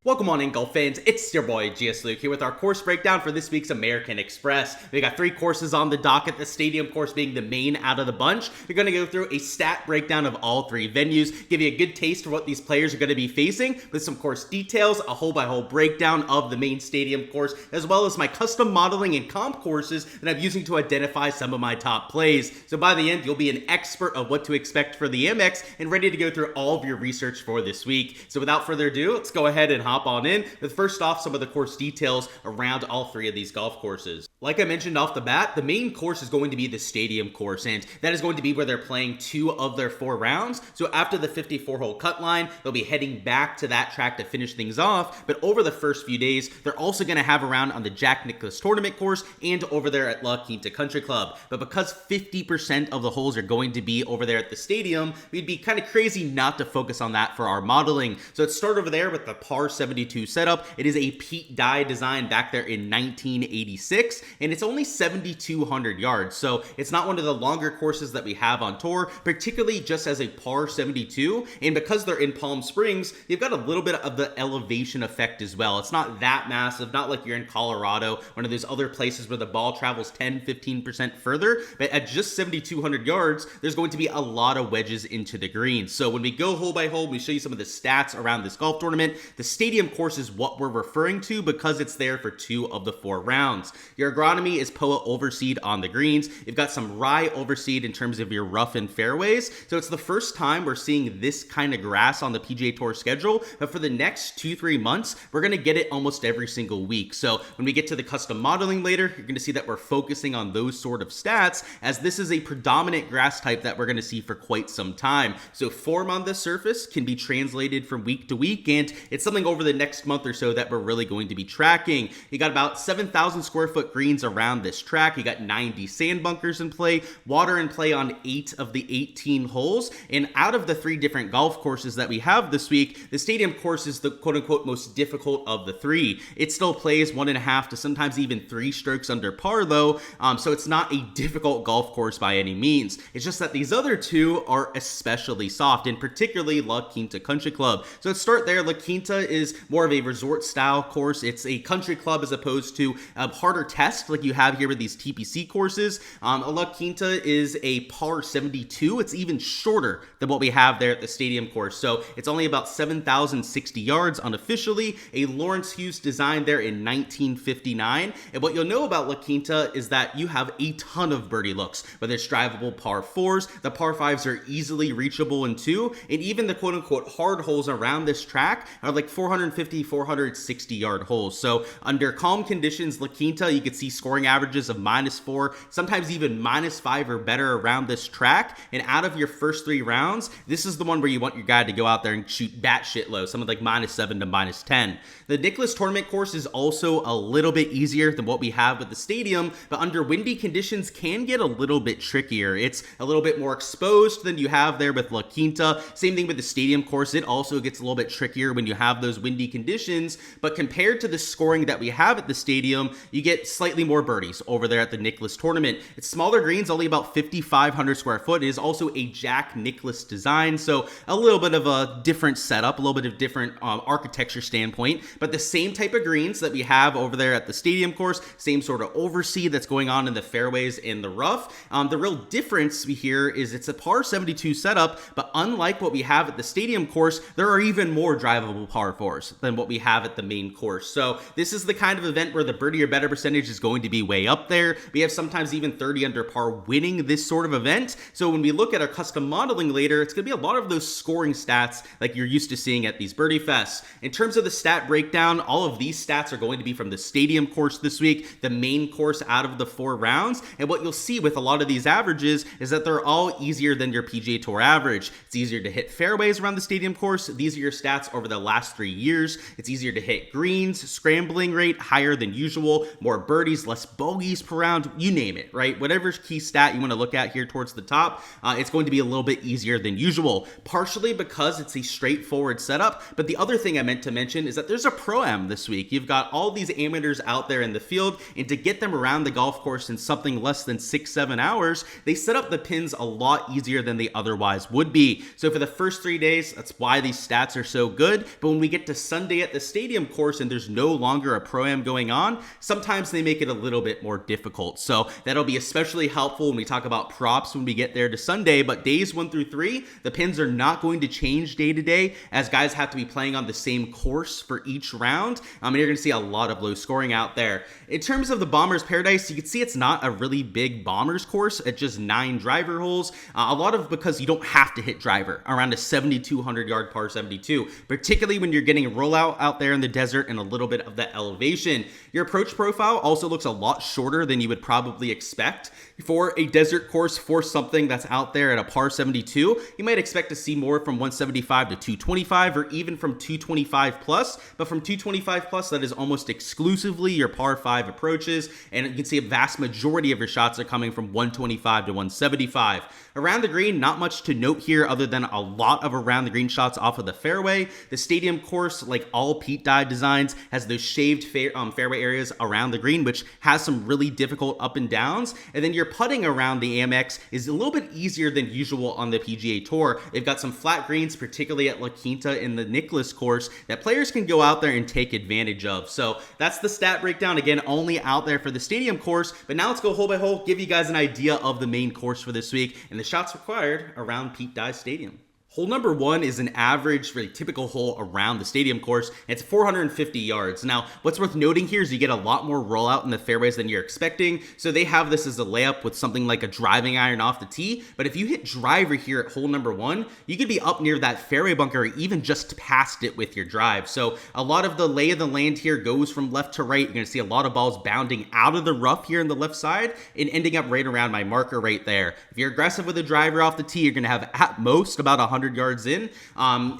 Welcome on in, golf fans. It's your boy Gsluke here with our course breakdown for this week's American Express. We got 3 courses on the docket, the stadium course being the main out of the bunch. We're going to go through a stat breakdown of all 3 venues, give you a good taste for what these players are going to be facing with some course details, a hole-by-hole breakdown of the main stadium course, as well as my custom modeling and comp courses that I'm using to identify some of my top plays. So by the end, you'll be an expert of what to expect for the AMEX and ready to go through all of your research for this week. So without further ado, let's go ahead and hop on in with first off some of the course details around all 3 of these golf courses. Like I mentioned off the bat, the main course is going to be the stadium course, and that is going to be where they're playing 2 of their 4 rounds. So after the 54-hole cut line, they'll be heading back to that track to finish things off, but over the first few days, they're also going to have a round on the Nicklaus tournament course and over there at Quinta Country Club. But because 50% of the holes are going to be over there at the stadium, we'd be kind of crazy not to focus on that for our modeling. So let's start over there with the par 72 setup. It is a Pete Dye design back there in 1986, and it's only 7,200 yards. So it's not one of the longer courses that we have on tour, particularly just as a par 72. And because they're in Palm Springs, you've got a little bit of the elevation effect as well. It's not that massive, not like you're in Colorado, one of those other places where the ball travels 10-15% further. But at just 7,200 yards, there's going to be a lot of wedges into the green. So when we go hole by hole, we show you some of the stats around this golf tournament. The stadium course is what we're referring to because it's there for 2 of the 4 rounds. Your agronomy is POA overseed on the greens. You've got some rye overseed in terms of your rough and fairways. So it's the first time we're seeing this kind of grass on the PGA Tour schedule, but for the next 2-3 months, we're going to get it almost every single week. So when we get to the custom modeling later, you're going to see that we're focusing on those sort of stats, as this is a predominant grass type that we're going to see for quite some time. So form on the surface can be translated from week to week, and it's something over the next month or so that we're really going to be tracking. You got about 7,000 square foot greens around this track. You got 90 sand bunkers in play, water in play on 8 of the 18 holes. And out of the 3 different golf courses that we have this week, the stadium course is the quote-unquote most difficult of the 3. It still plays 1.5 to sometimes even 3 strokes under par though, so it's not a difficult golf course by any means. It's just that these other 2 are especially soft, and particularly La Quinta Country Club. So let's start there. La Quinta is more of a resort style course. It's a country club as opposed to a harder test like you have here with these TPC courses. La Quinta is a par 72. It's even shorter than what we have there at the stadium course. So it's only about 7,060 yards unofficially, a Lawrence Hughes design there in 1959. And what you'll know about La Quinta is that you have a ton of birdie looks, whether it's drivable par 4s, the par 5s are easily reachable in 2, and even the quote-unquote hard holes around this track are like 450, 460 yard holes. So under calm conditions, La Quinta, you could see scoring averages of -4, sometimes even -5 or better around this track. And out of your first 3 rounds, this is the one where you want your guy to go out there and shoot batshit low, something like -7 to -10. The Nicklaus tournament course is also a little bit easier than what we have with the stadium, but under windy conditions can get a little bit trickier. It's a little bit more exposed than you have there with La Quinta. Same thing with the stadium course. It also gets a little bit trickier when you have those windy conditions, but compared to the scoring that we have at the stadium, you get slightly more birdies over there at the Nicklaus tournament. It's smaller greens, only about 5,500 square foot. It is also a Jack Nicklaus design, so a little bit of a different setup, a little bit of different architecture standpoint, but the same type of greens that we have over there at the stadium course, same sort of overseed that's going on in the fairways and the rough. The real difference here is it's a par 72 setup, but unlike what we have at the stadium course, there are even more drivable par 4s than what we have at the main course. So this is the kind of event where the birdie or better percentage is going to be way up there. We have sometimes even 30 under par winning this sort of event. So when we look at our custom modeling later, it's going to be a lot of those scoring stats like you're used to seeing at these birdie fests. In terms of the stat breakdown, all of these stats are going to be from the stadium course this week, the main course out of the 4 rounds. And what you'll see with a lot of these averages is that they're all easier than your PGA Tour average. It's easier to hit fairways around the stadium course. These are your stats over the last 3 years. It's easier to hit greens, scrambling rate higher than usual, more birdies birdies, less bogeys per round, you name it, right? Whatever key stat you want to look at here towards the top, it's going to be a little bit easier than usual, partially because it's a straightforward setup. But the other thing I meant to mention is that there's a Pro-Am this week. You've got all these amateurs out there in the field, and to get them around the golf course in something less than 6-7 hours, they set up the pins a lot easier than they otherwise would be. So for the first 3 days, that's why these stats are so good. But when we get to Sunday at the stadium course and there's no longer a Pro-Am going on, sometimes they make it a little bit more difficult. So that'll be especially helpful when we talk about props when we get there to Sunday. But days 1 through 3, the pins are not going to change day to day, as guys have to be playing on the same course for each round. And you're going to see a lot of low scoring out there. In terms of the Bombers Paradise, you can see it's not a really big Bombers course at just 9 driver holes. A lot of because you don't have to hit driver around a 7,200 yard par 72, particularly when you're getting a rollout out there in the desert and a little bit of the elevation. Your approach profile also looks a lot shorter than you would probably expect for a desert course. For something that's out there at a par 72, you might expect to see more from 175 to 225, or even from 225 plus. But from 225 plus, that is almost exclusively your par 5 approaches, and you can see a vast majority of your shots are coming from 125 to 175. Around the green, not much to note here other than a lot of around the green shots off of the fairway. The stadium course, like all Pete Dye designs, has those shaved fairway areas around the green, which has some really difficult up and downs. And then your putting around the AMEX is a little bit easier than usual on the PGA Tour. They've got some flat greens, particularly at Quinta in the Nicklaus course, that players can go out there and take advantage of. So that's the stat breakdown. Again, only out there for the stadium course. But now let's go hole by hole, give you guys an idea of the main course for this week and the shots required around Pete Dye Stadium. Hole number 1 is an average, really typical hole around the stadium course. It's 450 yards. Now, what's worth noting here is you get a lot more rollout in the fairways than you're expecting. So they have this as a layup with something like a driving iron off the tee. But if you hit driver here at hole number 1, you could be up near that fairway bunker or even just past it with your drive. So a lot of the lay of the land here goes from left to right. You're going to see a lot of balls bounding out of the rough here on the left side and ending up right around my marker right there. If you're aggressive with a driver off the tee, you're going to have at most about 100 yards in.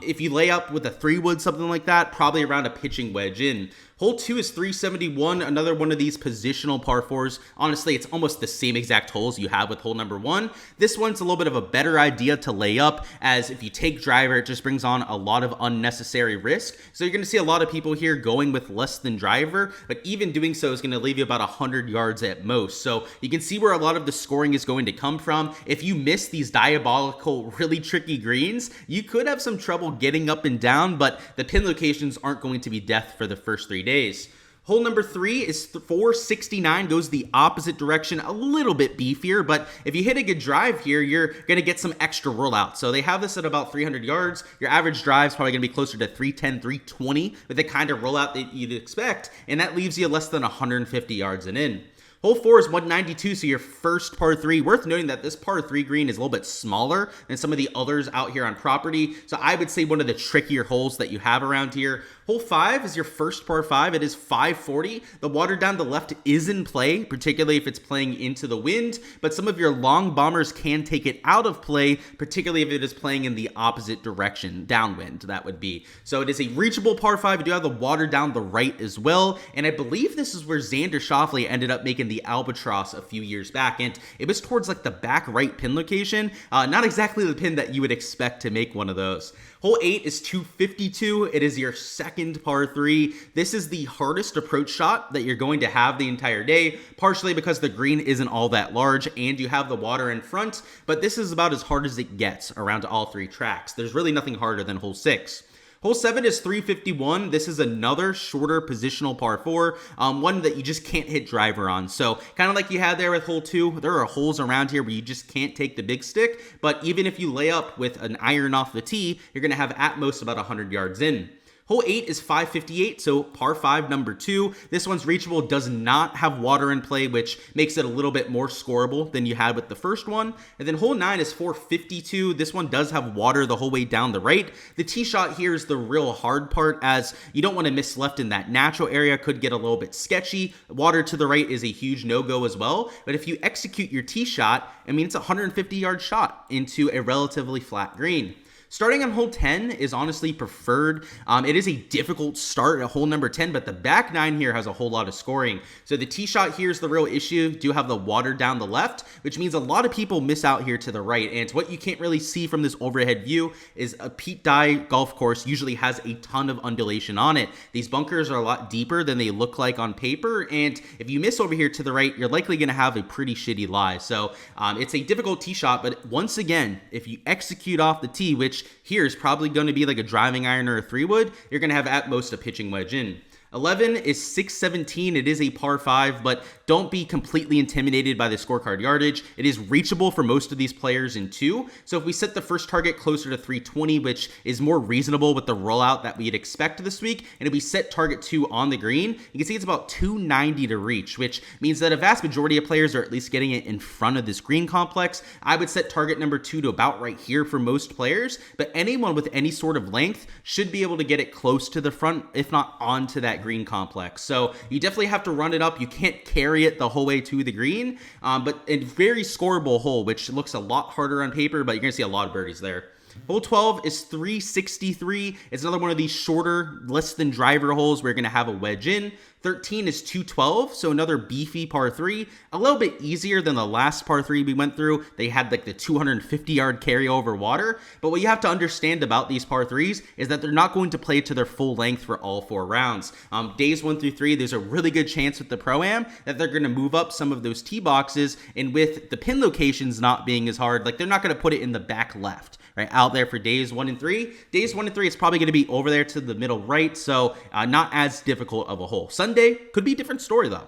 If you lay up with a 3-wood, something like that, probably around a pitching wedge in. Hole 2 is 371, another one of these positional par 4s. Honestly, it's almost the same exact holes you have with hole number 1. This one's a little bit of a better idea to lay up, as if you take driver, it just brings on a lot of unnecessary risk. So you're going to see a lot of people here going with less than driver, but even doing so is going to leave you about 100 yards at most. So you can see where a lot of the scoring is going to come from. If you miss these diabolical, really tricky greens, you could have some trouble getting up and down, but the pin locations aren't going to be death for the first 3 days. Hole number 3 is 469, goes the opposite direction, a little bit beefier, but if you hit a good drive here, you're going to get some extra rollout. So they have this at about 300 yards. Your average drive is probably going to be closer to 310, 320 with the kind of rollout that you'd expect, and that leaves you less than 150 yards and in. Hole 4 is 192, so your first par 3. Worth noting that this par 3 green is a little bit smaller than some of the others out here on property, so I would say one of the trickier holes that you have around here. Hole 5 is your first par 5. It is 540. The water down the left is in play, particularly if it's playing into the wind, but some of your long bombers can take it out of play, particularly if it is playing in the opposite direction, downwind, that would be. So it is a reachable par 5. You do have the water down the right as well, and I believe this is where Xander Schauffele ended up making the Albatross a few years back, and it was towards like the back right pin location. Not exactly the pin that you would expect to make one of those. Hole 8 is 252. It is your second par 3. This is the hardest approach shot that you're going to have the entire day, partially because the green isn't all that large and you have the water in front, but this is about as hard as it gets around all 3 tracks. There's really nothing harder than hole 6. Hole 7 is 351. This is another shorter positional par 4, one that you just can't hit driver on. So kind of like you had there with hole 2, there are holes around here where you just can't take the big stick, but even if you lay up with an iron off the tee, you're going to have at most about 100 yards in. Hole 8 is 558, so par 5 number 2. This one's reachable, does not have water in play, which makes it a little bit more scoreable than you had with the first one. And then hole 9 is 452. This one does have water the whole way down the right. The tee shot here is the real hard part, as you don't want to miss left in that natural area, could get a little bit sketchy. Water to the right is a huge no-go as well, but if you execute your tee shot, I mean, it's a 150-yard shot into a relatively flat green. Starting on hole 10 is honestly preferred. It is a difficult start at hole number 10, but the back 9 here has a whole lot of scoring. So the tee shot here is the real issue. Do have the water down the left, which means a lot of people miss out here to the right. And what you can't really see from this overhead view is a Pete Dye golf course usually has a ton of undulation on it. These bunkers are a lot deeper than they look like on paper, and if you miss over here to the right, you're likely going to have a pretty shitty lie. So it's a difficult tee shot, but once again, if you execute off the tee, which here is probably going to be like a driving iron or a 3-wood, you're going to have at most a pitching wedge in. 11 is 617. It is a par 5, but don't be completely intimidated by the scorecard yardage. It is reachable for most of these players in 2. So if we set the first target closer to 320, which is more reasonable with the rollout that we'd expect this week, and if we set target 2 on the green, you can see it's about 290 to reach, which means that a vast majority of players are at least getting it in front of this green complex. I would set target number 2 to about right here for most players, but anyone with any sort of length should be able to get it close to the front, if not onto that green complex. So you definitely have to run it up. You can't carry it the whole way to the green, but a very scoreable hole, which looks a lot harder on paper, but you're gonna see a lot of birdies there. Hole 12 is 363. It's another one of these shorter, less than driver holes where you're going to have a wedge in. 13 is 212, so another beefy par 3. A little bit easier than the last par 3 we went through. They had like the 250-yard carry over water. But what you have to understand about these par 3s is that they're not going to play to their full length for all 4 rounds. Days 1 through 3, there's a really good chance with the Pro-Am that they're going to move up some of those tee boxes. And with the pin locations not being as hard, like they're not going to put it in the back left. Right out there for days 1 and 3. Days 1 and 3, it's probably going to be over there to the middle right, so not as difficult of a hole. Sunday could be a different story though.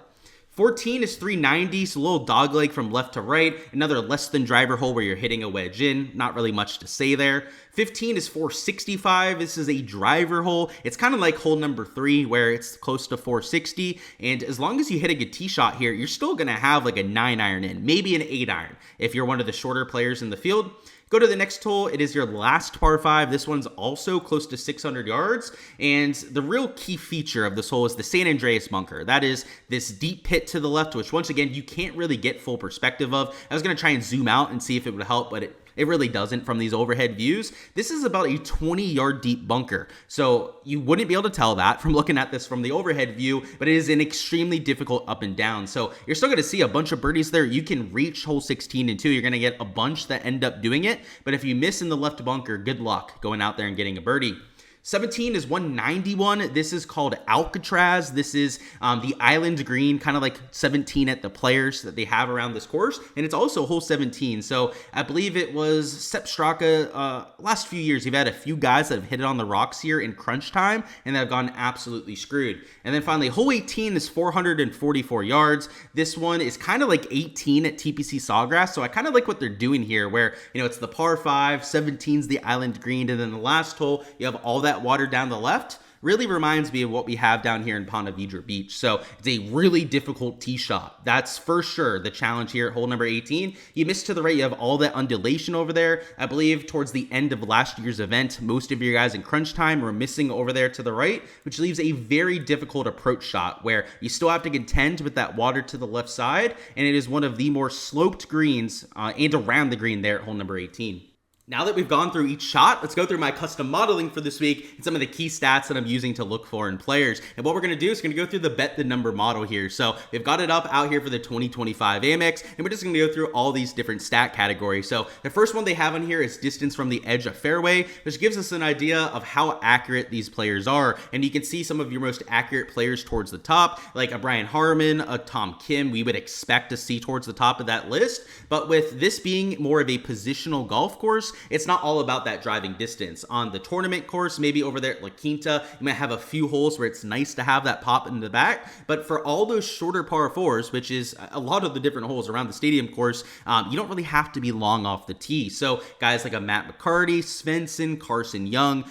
14 is 390, so a little dogleg from left to right. Another less than driver hole where you're hitting a wedge in. Not really much to say there. 15 is 465. This is a driver hole. It's kind of like hole number 3 where it's close to 460. And as long as you hit a good tee shot here, you're still going to have like a 9-iron in, maybe an 8-iron if you're one of the shorter players in the field. Go to the next hole. It is your last par 5. This one's also close to 600 yards. And the real key feature of this hole is the San Andreas bunker. That is this deep pit to the left, which once again, you can't really get full perspective of. I was going to try and zoom out and see if it would help, but it really doesn't from these overhead views. This is about a 20-yard deep bunker. So you wouldn't be able to tell that from looking at this from the overhead view, but it is an extremely difficult up and down. So you're still going to see a bunch of birdies there. You can reach hole 16 and 2. You're going to get a bunch that end up doing it. But if you miss in the left bunker, good luck going out there and getting a birdie. 17 is 191. This is called Alcatraz. This is the island green, kind of like 17 at the Players that they have around this course. And it's also hole 17. So I believe it was Sepp Straka. Last few years, you've had a few guys that have hit it on the rocks here in crunch time and that have gone absolutely screwed. And then finally, hole 18 is 444 yards. This one is kind of like 18 at TPC Sawgrass. So I kind of like what they're doing here where, you know, it's the par 5, 17's the island green, and then the last hole, you have all that water down the left. Really reminds me of what we have down here in Ponte Vedra Beach. So it's a really difficult tee shot. That's for sure the challenge here at hole number 18. You miss to the right, you have all that undulation over there. I believe towards the end of last year's event, most of your guys in crunch time were missing over there to the right, which leaves a very difficult approach shot where you still have to contend with that water to the left side. And it is one of the more sloped greens and around the green there at hole number 18. Now that we've gone through each shot, let's go through my custom modeling for this week and some of the key stats that I'm using to look for in players. And what we're going to do is going to go through the bet the number model here. So we've got it up out here for the 2025 AMEX, and we're just going to go through all these different stat categories. So the first one they have on here is distance from the edge of fairway, which gives us an idea of how accurate these players are. And you can see some of your most accurate players towards the top, like a Brian Harman, a Tom Kim, we would expect to see towards the top of that list. But with this being more of a positional golf course, it's not all about that driving distance. On the tournament course, maybe over there at La Quinta, you might have a few holes where it's nice to have that pop in the back. But for all those shorter par 4s, which is a lot of the different holes around the stadium course, you don't really have to be long off the tee. So guys like a Matt McCarty, Svensson, Carson Young,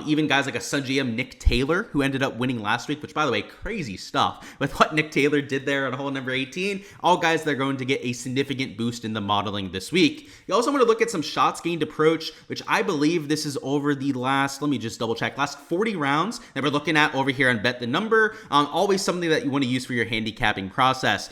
even guys like a Sungjae Nick Taylor, who ended up winning last week, which by the way, crazy stuff with what Nick Taylor did there on hole number 18. All guys that are going to get a significant boost in the modeling this week. You also want to look at some shots gained to approach, which I believe this is over the last, let me just double check, last 40 rounds that we're looking at over here on Bet the Number. Always something that you want to use for your handicapping process.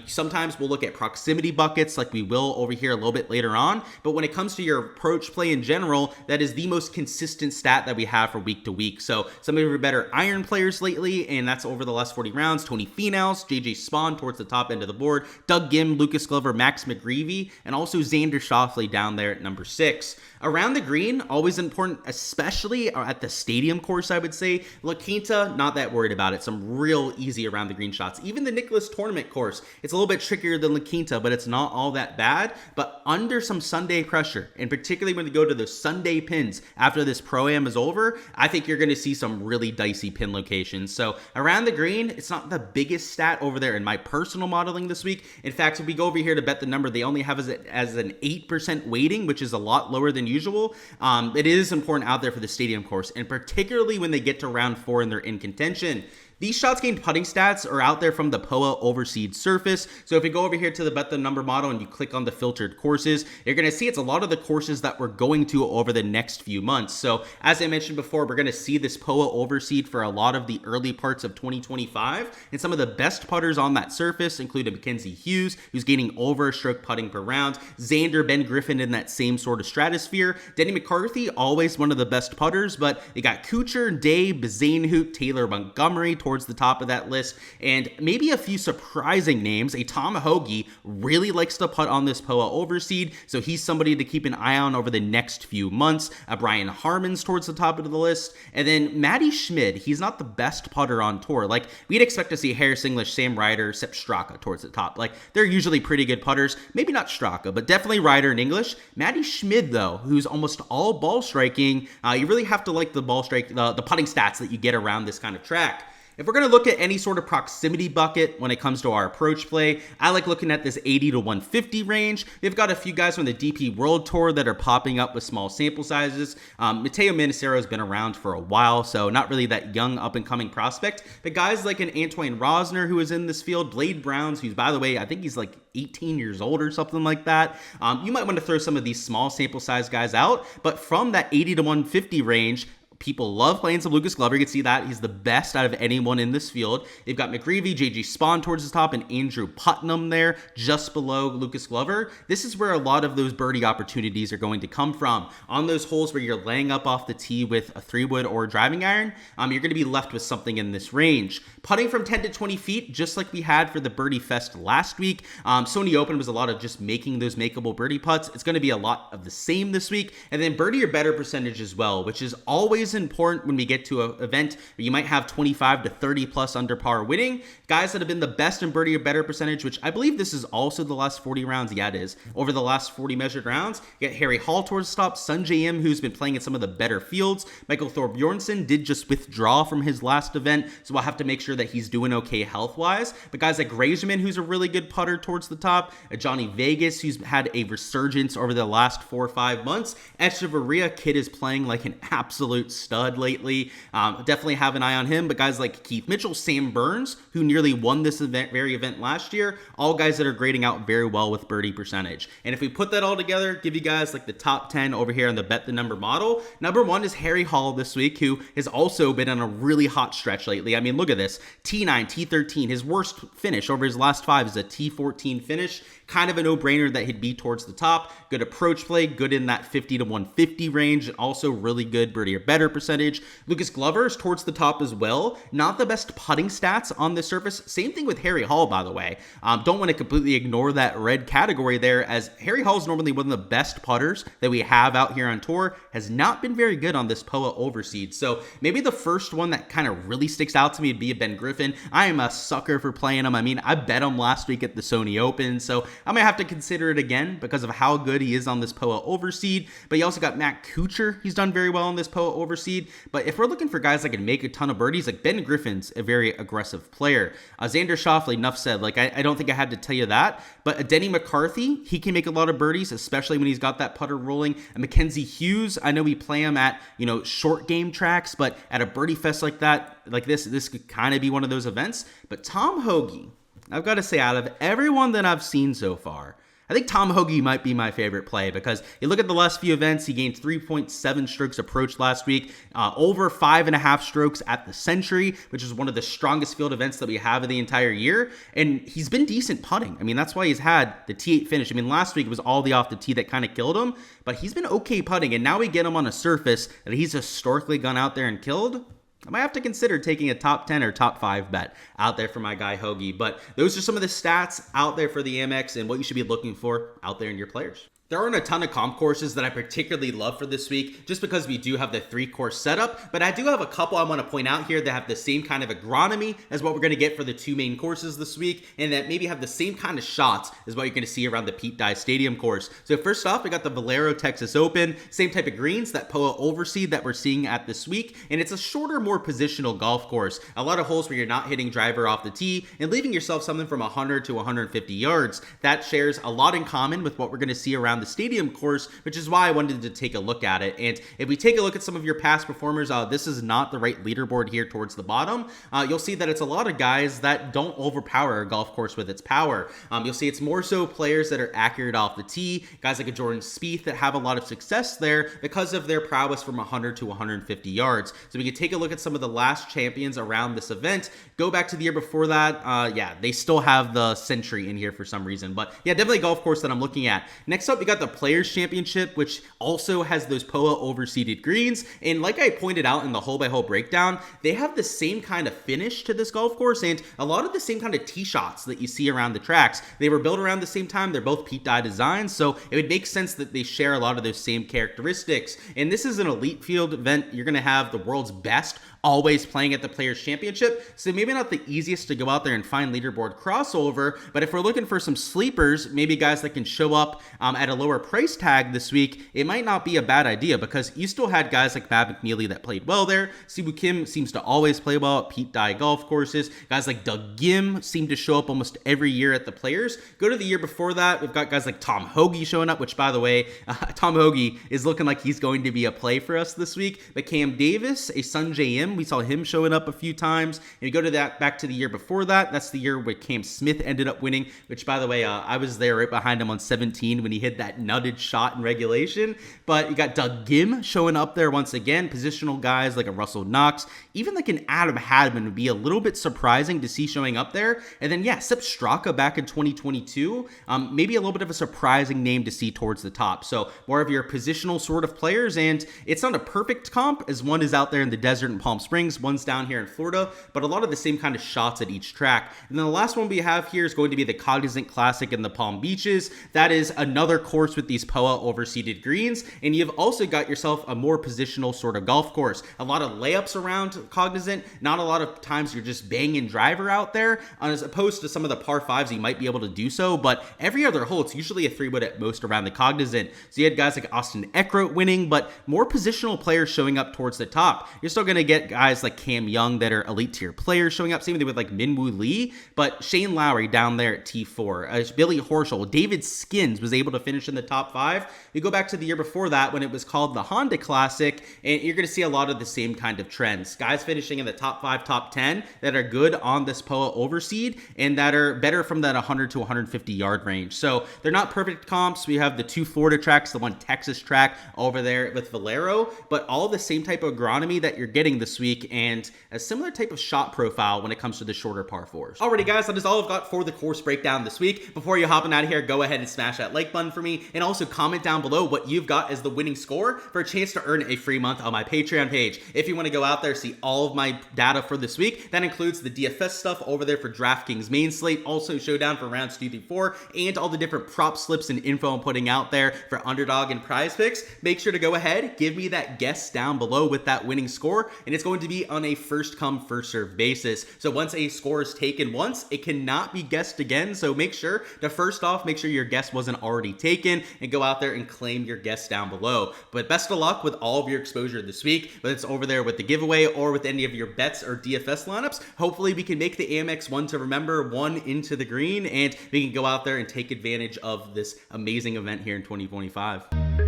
Sometimes we'll look at proximity buckets like we will over here a little bit later on, but when it comes to your approach play in general, that is the most consistent stat that we have for week to week. So some of your better iron players lately, and that's over the last 40 rounds, Tony Finau's, JJ Spawn towards the top end of the board, Doug Gim, Lucas Glover, Max McGreevy, and also Xander Schauffele down there at number 6. Around the green, always important, especially at the stadium course, I would say. La Quinta, not that worried about it. Some real easy around the green shots. Even the Nicklaus tournament course, it's a little bit trickier than La Quinta, but it's not all that bad. But under some Sunday pressure, and particularly when you go to the Sunday pins after this Pro-Am is over, I think you're going to see some really dicey pin locations. So around the green, it's not the biggest stat over there in my personal modeling this week. In fact, if we go over here to Bet the Number, they only have it as an 8% weighting, which is a lot lower than usual. It is important out there for the stadium course, and particularly when they get to round 4 and they're in contention. These shots gained putting stats are out there from the POA overseed surface. So if you go over here to the Bet the Number model and you click on the filtered courses, you're going to see it's a lot of the courses that we're going to over the next few months. So as I mentioned before, we're going to see this POA overseed for a lot of the early parts of 2025. And some of the best putters on that surface include Mackenzie Hughes, who's gaining over a stroke putting per round, Xander, Ben Griffin in that same sort of stratosphere, Denny McCarthy, always one of the best putters, but they got Kuchar, Day, Bazanehoot, Taylor Montgomery towards the top of that list, and maybe a few surprising names. A Tom Hoagie really likes to putt on this POA overseed, so he's somebody to keep an eye on over the next few months. Brian Harmon's towards the top of the list, and then Matty Schmid, he's not the best putter on tour. Like, we'd expect to see Harris English, Sam Ryder, Sepp Straka towards the top. Like, they're usually pretty good putters. Maybe not Straka, but definitely Ryder and English. Matty Schmid, though, who's almost all ball striking, you really have to like the ball strike, the putting stats that you get around this kind of track. If we're going to look at any sort of proximity bucket when it comes to our approach play, I like looking at this 80 to 150 range. They've got a few guys from the DP World Tour that are popping up with small sample sizes. Matteo Manisero has been around for a while, so not really that young up-and-coming prospect. But guys like an Antoine Rosner, who is in this field, Blade Browns, who's, by the way, I think he's like 18 years old or something like that. You might want to throw some of these small sample size guys out, but from that 80 to 150 range, people love playing some Lucas Glover. You can see that he's the best out of anyone in this field. They've got McGreevy, JG Spawn towards the top, and Andrew Putnam there just below Lucas Glover. This is where a lot of those birdie opportunities are going to come from. On those holes where you're laying up off the tee with a 3-wood or a driving iron, you're going to be left with something in this range. Putting from 10 to 20 feet, just like we had for the Birdie Fest last week. Sony Open was a lot of just making those makeable birdie putts. It's going to be a lot of the same this week. And then birdie or better percentage as well, which is always important when we get to an event where you might have 25 to 30 plus under par winning. Guys that have been the best in birdie or better percentage, which I believe this is also the last 40 rounds. Yeah, it is. Over the last 40 measured rounds, you get Harry Hall towards the top, Sungjae Im, who's been playing in some of the better fields. Michael Thorbjornsen did just withdraw from his last event, so we'll have to make sure that he's doing okay health-wise. But guys like Grazeman, who's a really good putter towards the top, Johnny Vegas, who's had a resurgence over the last 4 or 5 months. Echeverria, kid is playing like an absolute stud lately. Definitely have an eye on him. But guys like Keith Mitchell, Sam Burns, who nearly won this very event last year, all guys that are grading out very well with birdie percentage. And if we put that all together, give you guys like the top 10 over here on the Bet the Number model. Number 1 is Harry Hall this week, who has also been on a really hot stretch lately. I mean, look at this. T9, T13. His worst finish over his last 5 is a T14 finish. Kind of a no-brainer that he'd be towards the top. Good approach play, good in that 50 to 150 range, and also really good birdie or better percentage. Lucas Glover is towards the top as well. Not the best putting stats on the surface. Same thing with Harry Hall, by the way. Don't want to completely ignore that red category there, as Harry Hall is normally one of the best putters that we have out here on tour. Has not been very good on this POA overseed. So maybe the first one that kind of really sticks out to me would be a Ben Griffin. I am a sucker for playing him. I mean, I bet him last week at the Sony Open, so I might have to consider it again because of how good he is on this POA overseed. But you also got Matt Kuchar. He's done very well on this POA overseed. But if we're looking for guys that can make a ton of birdies, like Ben Griffin's a very aggressive player. Xander Schauffele, enough said. Like, I don't think I had to tell you that. But Denny McCarthy, he can make a lot of birdies, especially when he's got that putter rolling. And Mackenzie Hughes, I know we play him at, short game tracks, but at a birdie fest like that, like this could kind of be one of those events. But Tom Hoagie, I've got to say, out of everyone that I've seen so far, I think Tom Hoge might be my favorite play because you look at the last few events, he gained 3.7 strokes approach last week, over 5.5 strokes at the Century, which is one of the strongest field events that we have in the entire year. And he's been decent putting. I mean, that's why he's had the T8 finish. I mean, last week it was all the off the tee that kind of killed him, but he's been okay putting. And now we get him on a surface that he's historically gone out there and killed. I might have to consider taking a top 10 or top 5 bet out there for my guy Hoge. But those are some of the stats out there for the AMEX and what you should be looking for out there in your players. There aren't a ton of comp courses that I particularly love for this week just because we do have the 3-course setup, but I do have a couple I want to point out here that have the same kind of agronomy as what we're going to get for the 2 main courses this week, and that maybe have the same kind of shots as what you're going to see around the Pete Dye Stadium course. So first off, we got the Valero Texas Open, same type of greens, that POA Overseed that we're seeing at this week, and it's a shorter, more positional golf course. A lot of holes where you're not hitting driver off the tee and leaving yourself something from 100 to 150 yards. That shares a lot in common with what we're going to see around the stadium course, which is why I wanted to take a look at it. And if we take a look at some of your past performers, this is not the right leaderboard here towards the bottom. You'll see that it's a lot of guys that don't overpower a golf course with its power. You'll see it's more so players that are accurate off the tee, guys like a Jordan Spieth that have a lot of success there because of their prowess from 100 to 150 yards. So we can take a look at some of the last champions around this event. Go back to the year before that. Yeah, they still have the Century in here for some reason, but yeah, definitely a golf course that I'm looking at. Next up, we got the Players Championship, which also has those POA overseeded greens. And like I pointed out in the hole-by-hole breakdown, they have the same kind of finish to this golf course and a lot of the same kind of tee shots that you see around the tracks. They were built around the same time. They're both Pete Dye designs, so it would make sense that they share a lot of those same characteristics. And this is an elite field event. You're going to have the world's best always playing at the Players Championship, so maybe not the easiest to go out there and find leaderboard crossover, but if we're looking for some sleepers, maybe guys that can show up at a lower price tag this week, it might not be a bad idea because you still had guys like Matt McNeely that played well there. Siwoo Kim seems to always play well at Pete Dye golf courses. Guys like Doug Gim seem to show up almost every year at the Players. Go to the year before that, we've got guys like Tom Hoge showing up, which by the way, Tom Hoge is looking like he's going to be a play for us this week. But Cam Davis, a Sun JM, we saw him showing up a few times. And you go to that back to the year before that, that's the year where Cam Smith ended up winning, which by the way, I was there right behind him on 17 when he hit that nutted shot in regulation. But you got Doug Gim showing up there once again, positional guys like a Russell Knox, even like an Adam Hadman would be a little bit surprising to see showing up there. And then yeah, Sepp Straka back in 2022, maybe a little bit of a surprising name to see towards the top. So more of your positional sort of players, and it's not a perfect comp as one is out there in the desert in Palm Springs, one's down here in Florida, but a lot of the same kind of shots at each track. And then the last one we have here is going to be the Cognizant Classic in the Palm Beaches. That is another course with these POA overseeded greens, and you've also got yourself a more positional sort of golf course. A lot of layups around Cognizant, not a lot of times you're just banging driver out there, as opposed to some of the par 5s you might be able to do so, but every other hole it's usually a 3-wood at most around the Cognizant. So you had guys like Austin Eckroat winning, but more positional players showing up towards the top. You're still going to get guys like Cam Young that are elite tier players showing up, same with like Minwoo Lee, but Shane Lowry down there at T4, Billy Horschel, David Skins was able to finish in the top 5. You go back to the year before that when it was called the Honda Classic, and you're going to see a lot of the same kind of trends. Guys finishing in the top 5, top 10 that are good on this POA overseed and that are better from that 100 to 150 yard range. So they're not perfect comps. We have the 2 Florida tracks, the 1 Texas track over there with Valero, but all the same type of agronomy that you're getting this week and a similar type of shot profile when it comes to the shorter par 4s. Alrighty guys, that is all I've got for the course breakdown this week. Before you hopping out of here, go ahead and smash that like button for me and also comment down below what you've got as the winning score for a chance to earn a free month on my Patreon page. If you want to go out there, see all of my data for this week, that includes the DFS stuff over there for Draftkings main slate, also showdown for rounds 2 through 4, and all the different prop slips and info I'm putting out there for underdog and prize picks. Make sure to go ahead, give me that guess down below with that winning score, and it's going to be on a first come first serve basis. So once a score is taken once, it cannot be guessed again. So make sure to first off, make sure your guess wasn't already taken and go out there and claim your guess down below. But best of luck with all of your exposure this week, whether it's over there with the giveaway or with any of your bets or DFS lineups. Hopefully we can make the AMEX one to remember, one into the green, and we can go out there and take advantage of this amazing event here in 2025.